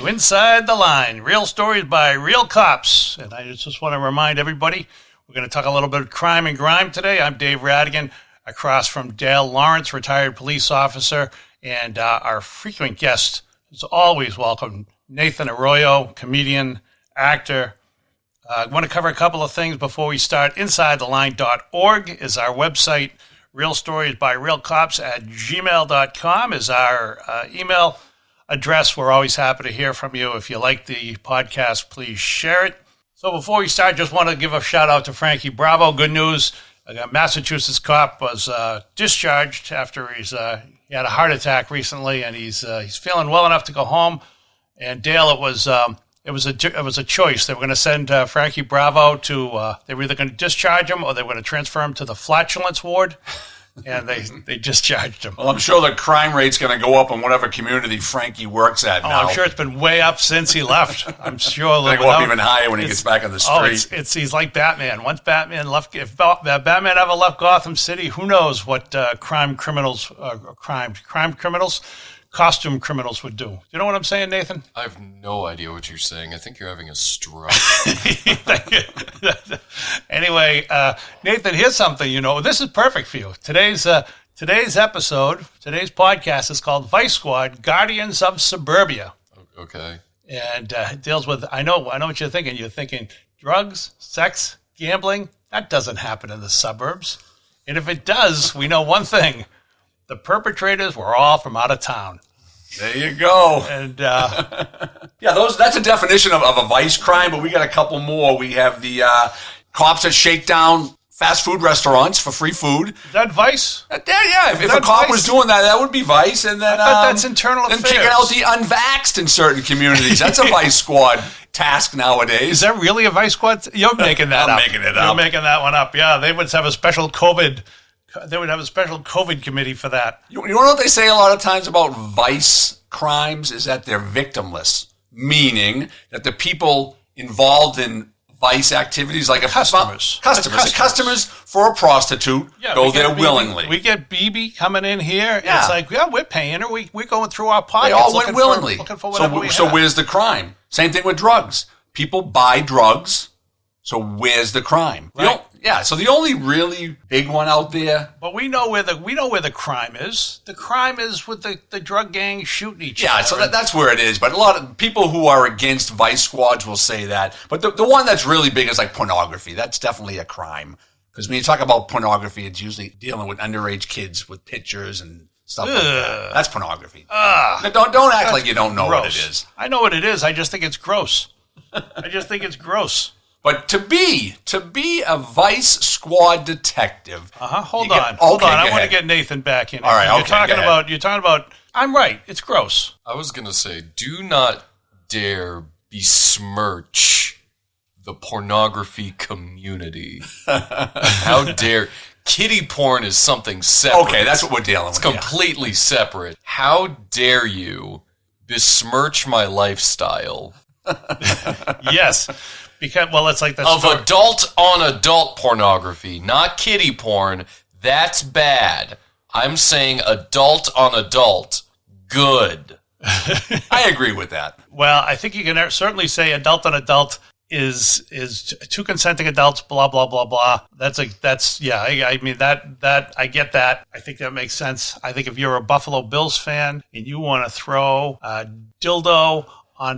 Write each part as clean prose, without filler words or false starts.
Inside the Line, real stories by real cops. And I just want to remind everybody, we're going to talk a little bit of crime and grime today. I'm Dave Rattigan, across from Dale Lawrence, retired police officer, and our frequent guest is always welcome, Nathan Arroyo, comedian, actor. I want to cover a couple of things before we start. InsideTheLine.org is our website. Real stories by real cops at gmail.com is our email address. We're always happy to hear from you. If you like the podcast, please share it. So before we start, just want to give a shout out to Frankie Bravo. Good news. A Massachusetts cop was discharged after he had a heart attack recently, and he's feeling well enough to go home. And Dale, it was a choice. They were going to send Frankie Bravo to. They were either going to discharge him or they were going to transfer him to the flatulence ward. And they discharged him. Well, I'm sure the crime rate's going to go up in whatever community Frankie works at now. I'm sure it's been way up since he left. I'm sure it'll go up even higher when he gets back on the street. He's like Batman. Once Batman left, if Batman ever left Gotham City, who knows what costume criminals would do. You know what I'm saying, Nathan? I have no idea what you're saying. I think you're having a stroke. Anyway, Nathan, here's something, this is perfect for you. Today's episode, today's podcast is called Vice Squad, Guardians of Suburbia. Okay. And it deals with, I know what you're thinking. You're thinking drugs, sex, gambling. That doesn't happen in the suburbs. And if it does, we know one thing. The perpetrators were all from out of town. There you go. And that's a definition of a vice crime, but we got a couple more. We have the cops that shake down fast food restaurants for free food. Is that vice? Yeah. If a cop was doing that, that would be vice. And then that's internal affairs. Then kicking out the unvaxxed in certain communities. That's a vice squad task nowadays. Is that really a vice squad? You're making that up. I'm making it up. You're making that one up. Yeah, they would have a special COVID. They would have a special COVID committee for that. You know what they say a lot of times about vice crimes is that they're victimless, meaning that the people involved in vice activities, like customers for a prostitute, go there willingly. We get BB coming in here. Yeah. It's like, we're paying her. We're going through our pockets. They all went willingly. Looking for whatever we so have. Where's the crime? Same thing with drugs. People buy drugs. So where's the crime? Right. So the only really big one out there. But we know where the crime is. The crime is with the drug gang shooting each other. Yeah, so that's where it is. But a lot of people who are against vice squads will say that. But the one that's really big is like pornography. That's definitely a crime. Because when you talk about pornography, it's usually dealing with underage kids with pictures and stuff like that. That's pornography. Don't act like you don't know what it is. I know what it is. I just think it's gross. But to be a vice squad detective. Hold on. I want to get Nathan back in. All right. You're talking about. I'm right. It's gross. I was gonna say, do not dare besmirch the pornography community. How dare? Kiddie porn is something separate. Okay, that's what we're dealing with. It's completely separate. How dare you besmirch my lifestyle? Yes. Because, it's like of adult on adult pornography, not kiddie porn. That's bad. I'm saying adult on adult, good. I agree with that. Well, I think you can certainly say adult on adult is two consenting adults. Blah blah blah blah. I mean that I get that. I think that makes sense. I think if you're a Buffalo Bills fan and you want to throw a dildo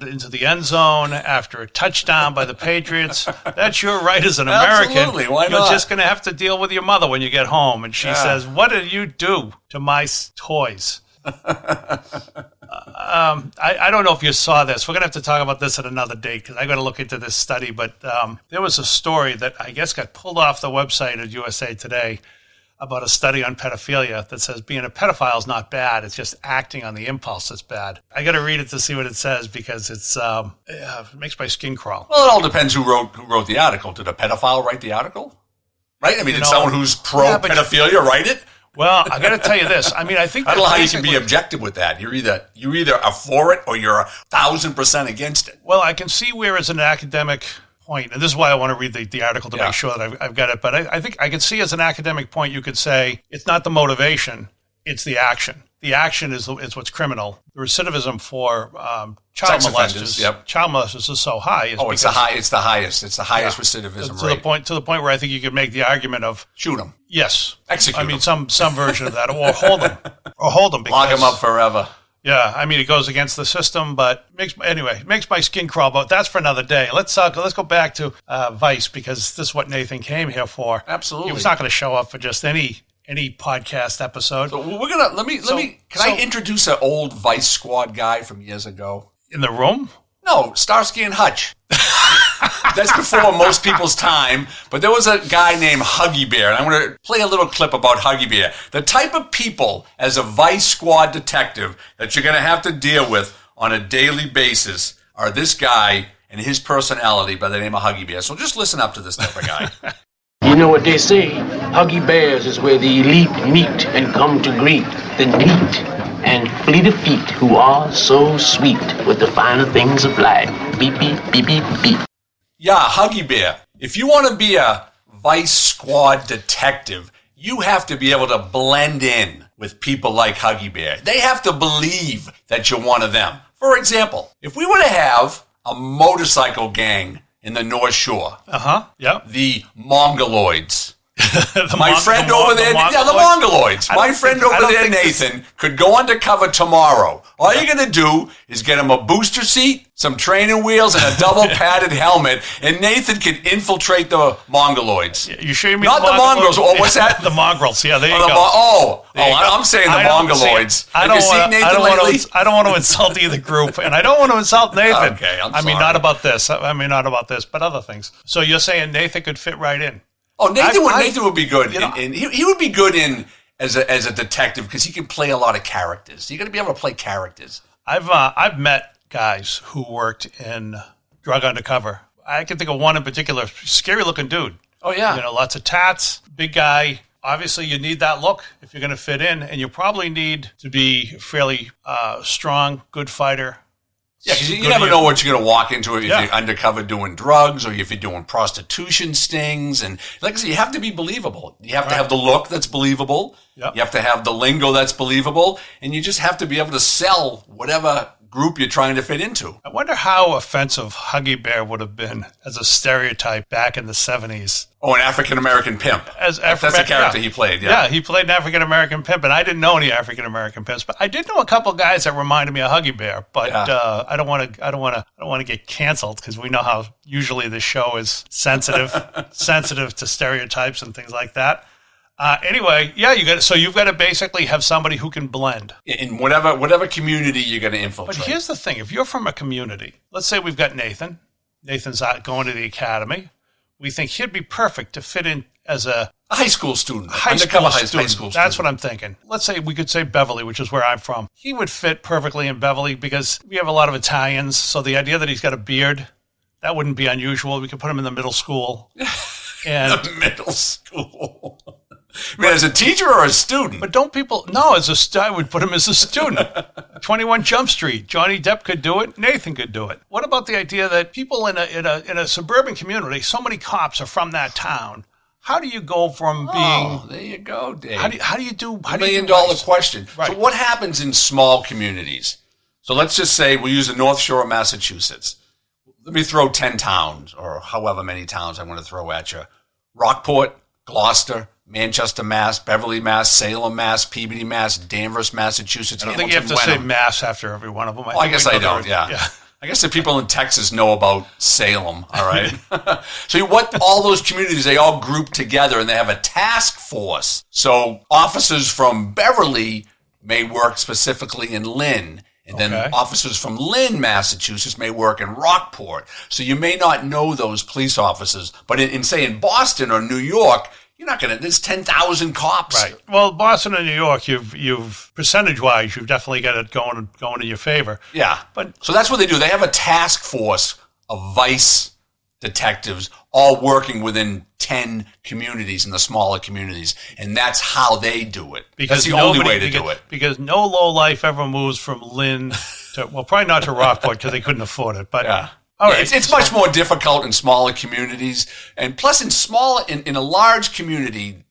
into the end zone after a touchdown by the Patriots, that's your right as an American. Absolutely, why not? You're just going to have to deal with your mother when you get home, and she says, "What did you do to my toys?" I don't know if you saw this. We're going to have to talk about this at another date because I got to look into this study. But there was a story that I guess got pulled off the website of USA Today about a study on pedophilia that says being a pedophile is not bad. It's just acting on the impulse that's bad. I got to read it to see what it says because it makes my skin crawl. Well, it all depends who wrote the article. Did a pedophile write the article? Right? I mean, did someone who's pro-pedophilia write it? Well, I got to tell you this. I mean, I think I don't know how you can be objective with that. You're either are for it or you're 1,000% against it. Well, I can see where as an academic point, and this is why I want to read the article to make sure that I've got it. But I think I can see as an academic point, you could say it's not the motivation, it's the action. the action is what's criminal. The recidivism for child Sex offenders, molesters is so high. It's the highest. It's the highest recidivism rate. To the point where I think you could make the argument of shoot them. Yes, execute. I mean, some version of that, or hold them, because, lock them up forever. Yeah, I mean, it goes against the system, but makes my skin crawl. But that's for another day. Let's go back to Vice, because this is what Nathan came here for. Absolutely, he was not going to show up for just any podcast episode. So we're gonna Can I introduce an old Vice Squad guy from years ago in the room? No, Starsky and Hutch. That's before most people's time, but there was a guy named Huggy Bear, and I'm going to play a little clip about Huggy Bear. The type of people as a Vice Squad detective that you're going to have to deal with on a daily basis are this guy and his personality by the name of Huggy Bear. So just listen up to this type of guy. You know what they say, Huggy Bears is where the elite meet and come to greet the neat and fleet of feet who are so sweet with the finer things of life. Beep, beep, beep, beep, beep. Yeah, Huggy Bear. If you want to be a Vice Squad detective, you have to be able to blend in with people like Huggy Bear. They have to believe that you're one of them. For example, if we were to have a motorcycle gang in the North Shore. Yep. The Mongoloids. My friend over there, the Mongoloids. My friend over there, Nathan, could go undercover tomorrow. All you're going to do is get him a booster seat, some training wheels, and a double padded helmet, and Nathan can infiltrate the Mongoloids. You sure you mean not the Mongrels? Or what's that? The Mongrels. Yeah, there you go. I'm saying the Mongoloids. I don't want to insult either group, and I don't want to insult Nathan. Okay, I'm sorry. Not about this. Not about this, but other things. So you're saying Nathan could fit right in? Oh, Nathan would be good. He would be good in as a detective because he can play a lot of characters. You're going to be able to play characters. I've met guys who worked in drug undercover. I can think of one in particular, scary looking dude. Oh yeah, lots of tats, big guy. Obviously, you need that look if you're going to fit in, and you probably need to be fairly strong, good fighter. Yeah, because you never know what you're going to walk into if you're undercover doing drugs or if you're doing prostitution stings. And like I said, you have to be believable. You have to have the look that's believable. Yep. You have to have the lingo that's believable. And you just have to be able to sell whatever group you're trying to fit into. I wonder how offensive Huggy Bear would have been as a stereotype back in the 70s. Oh, an African-American pimp. That's the character he played, Yeah, he played an African-American pimp, and I didn't know any African-American pimps, but I did know a couple guys that reminded me of Huggy Bear, but I don't want to get canceled because we know how usually this show is sensitive to stereotypes and things like that. Anyway, you've got to basically have somebody who can blend in whatever community you're going to infiltrate. But here's the thing: if you're from a community, let's say we've got Nathan. Nathan's out going to the academy. We think he'd be perfect to fit in as a high school student, high school student. That's what I'm thinking. Let's say we could say Beverly, which is where I'm from. He would fit perfectly in Beverly because we have a lot of Italians. So the idea that he's got a beard, that wouldn't be unusual. We could put him in the middle school. And the middle school. I mean, as a teacher or a student? But don't people... No, I would put him as a student. 21 Jump Street. Johnny Depp could do it. Nathan could do it. What about the idea that people in a suburban community, so many cops are from that town. How do you go from being... Oh, there you go, Dave. How do you do... $1 million question. Right. So what happens in small communities? So let's just say we use the North Shore of Massachusetts. Let me throw 10 towns or however many towns I want to throw at you. Rockport, Gloucester, Manchester, Mass, Beverly, Mass, Salem, Mass, Peabody, Mass, Danvers, Massachusetts. I don't think you have to say Mass after every one of them. I guess I don't, yeah. I guess the people in Texas know about Salem, all right? So all those communities, they all group together and they have a task force. So officers from Beverly may work specifically in Lynn. And then officers from Lynn, Massachusetts may work in Rockport. So you may not know those police officers. But in Boston or New York, you're not going to, there's 10,000 cops. Right. Well, Boston and New York, you've percentage-wise, you've definitely got it going in your favor. Yeah. So that's what they do. They have a task force of vice detectives all working within 10 communities in the smaller communities. And that's how they do it. That's the only way to do it. Because no lowlife ever moves from Lynn to, well, probably not to Rockport because they couldn't afford it. But yeah. All right. It's much more difficult in smaller communities. And plus in a large community,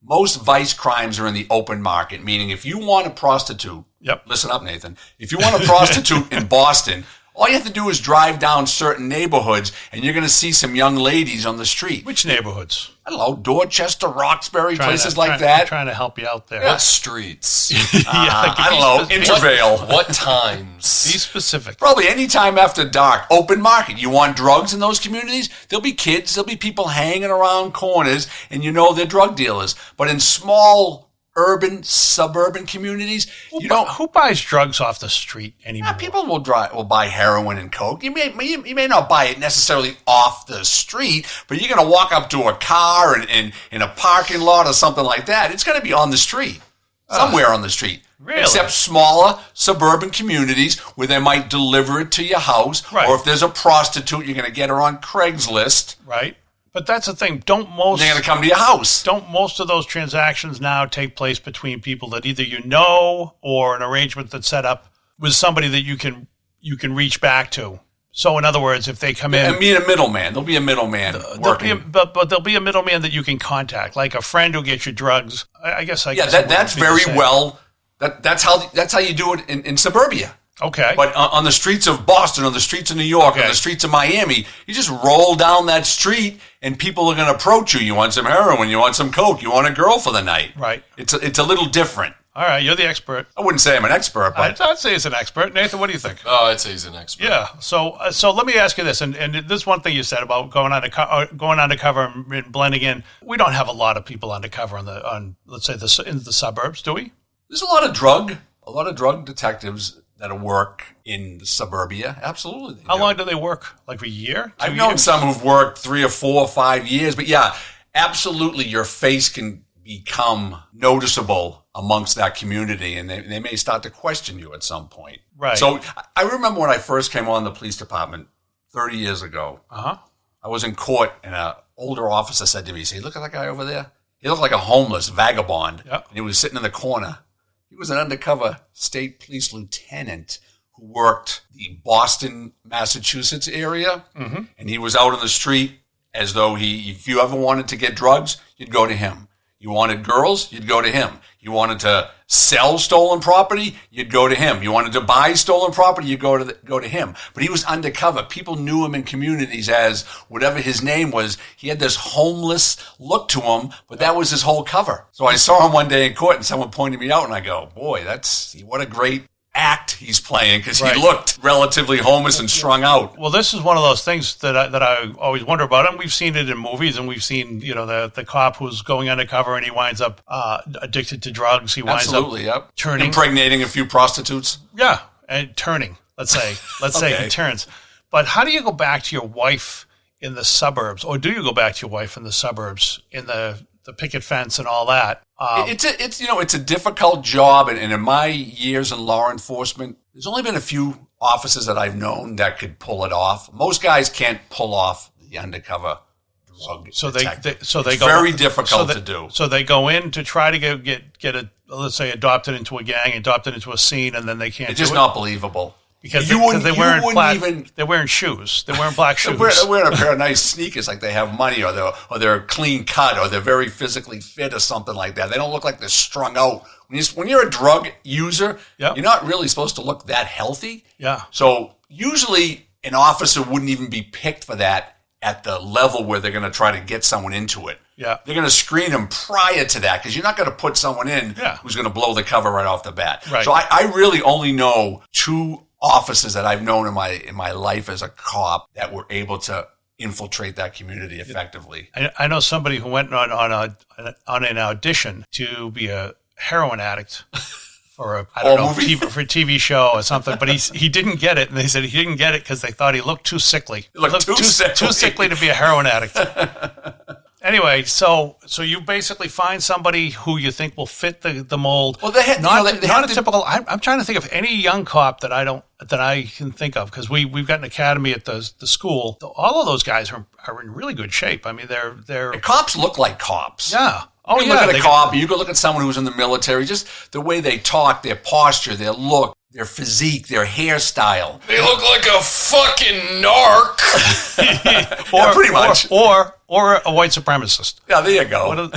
most vice crimes are in the open market, meaning if you want a prostitute, listen up, Nathan, if you want a prostitute in Boston, all you have to do is drive down certain neighborhoods, and you're going to see some young ladies on the street. Which neighborhoods? I don't know, Dorchester, Roxbury, places like that. I'm trying to help you out there. What streets? I don't know, Intervale. What times? Be specific. Probably any time after dark. Open market. You want drugs in those communities? There'll be kids, there'll be people hanging around corners, and you know they're drug dealers. But in small urban, suburban communities, who buys drugs off the street anymore? People will buy heroin and coke. You may not buy it necessarily off the street, but you're going to walk up to a car and in a parking lot or something like that. It's going to be on the street, somewhere on the street. Really? Except smaller suburban communities where they might deliver it to your house, or if there's a prostitute, you're going to get her on Craigslist. Right. But that's the thing. They're going to come to your house. Don't most of those transactions now take place between people that either you know or an arrangement that's set up with somebody that you can reach back to? So in other words, if they come in, and meet a middleman, there'll be a middleman working. But there'll be a middleman that you can contact, like a friend who'll get you drugs. I guess. That's very well. That's how you do it in suburbia. Okay. But on the streets of Boston, on the streets of New York, on the streets of Miami, you just roll down that street and people are going to approach you. You want some heroin, you want some coke, you want a girl for the night. Right. It's a little different. All right, you're the expert. I wouldn't say I'm an expert, but I'd say he's an expert. Nathan, what do you think? Oh, I'd say he's an expert. Yeah. So let me ask you this, and this one thing you said about going undercover and blending in. We don't have a lot of people undercover on let's say in the suburbs, do we? There's a lot of drug detectives that work in the suburbia. Absolutely. How long do they work? Like a year? I've known some who've worked 3 or 4 or 5 years, but yeah, absolutely your face can become noticeable amongst that community, and they may start to question you at some point. Right. So I remember when I first came on the police department 30 years ago, I was in court, and an older officer said to me, "See, look at that guy over there? He looked like a homeless vagabond, and he was sitting in the corner." He was an undercover state police lieutenant who worked the Boston, Massachusetts area, and he was out on the street as though if you ever wanted to get drugs, you'd go to him. You wanted girls, you'd go to him. You wanted to sell stolen property, you'd go to him. You wanted to buy stolen property, you'd go to him. But he was undercover. People knew him in communities as whatever his name was. He had this homeless look to him, but that was his whole cover. So I saw him one day in court, and someone pointed me out, and I go, boy, what a great act he's playing, because he looked relatively homeless and strung out. Well, this is one of those things that I always wonder about, and we've seen it in movies, and we've seen the cop who's going undercover and he winds up addicted to drugs. He winds up turning, impregnating a few prostitutes. Yeah, and turning. Let's say he turns. But how do you go back to your wife in the suburbs, or do you go back to your wife in the suburbs in the picket fence and all that? It's a difficult job, and in my years in law enforcement, there's only been a few officers that I've known that could pull it off. Most guys can't pull off the undercover drug. So they it's very difficult to do. So they go in to try to get a, let's say, adopted into a gang, adopted into a scene, and then they can't. It's just not believable. Because they're wearing shoes. They're wearing black shoes. They're wearing a pair of nice sneakers, like they have money, or they're clean cut, or they're very physically fit, or something like that. They don't look like they're strung out. When you're a drug user, you're not really supposed to look that healthy. Yeah. So usually an officer wouldn't even be picked for that at the level where they're going to try to get someone into it. Yeah. They're going to screen them prior to that, because you're not going to put someone in who's going to blow the cover right off the bat. Right. So I really only know 2 officers that I've known in my life as a cop that were able to infiltrate that community effectively. I know somebody who went on an audition to be a heroin addict for for a TV show or something, but he didn't get it, and they said he didn't get it because they thought he looked too sickly. He looked too sickly to be a heroin addict. Anyway, so you basically find somebody who you think will fit the mold. Well, typical. I'm trying to think of any young cop that I can think of, because we've got an academy at the school. All of those guys are in really good shape. I mean, they're cops look like cops. Yeah. You can look at a cop. You can look at someone who's in the military. Just the way they talk, their posture, their look, their physique, their hairstyle. They look like a fucking narc. Pretty much. Or a white supremacist. Yeah, there you go.